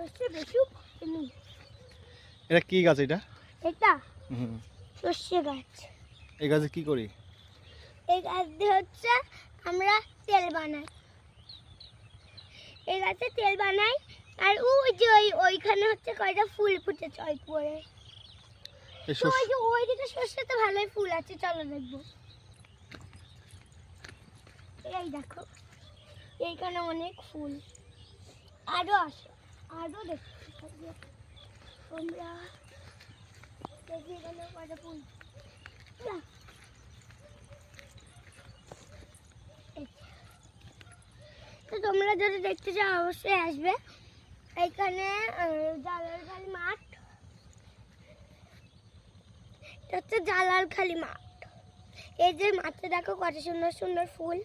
সর্ষে বেশি পাকেনি। এটা কি গাছ এটা? এটা সর্ষে গাছ। এই গাছে কি করি? এই গাছ দিয়ে হচ্ছে আমরা তেল বানাই। এই গাছে তেল বানাই। আর ওই যে ওইখানে হচ্ছে কয়টা ফুল ফুটেছে ওই পরে। ওই যে ওইদিকে সর্ষেতে ভালোই ফুল আছে, চলো দেখবো। এই দেখো এইখানে অনেক ফুল, আরো আসো, আরো দেখতে তোমরা। দেখি এখানে কয়টা ফুল। তো তোমরা যদি দেখতে চাও অবশ্যই আসবে। এইখানে জালালখালি মাঠ, এটা হচ্ছে জালালখালি মাঠ। এই যে মাঠে দেখো কত সুন্দর সুন্দর ফুল।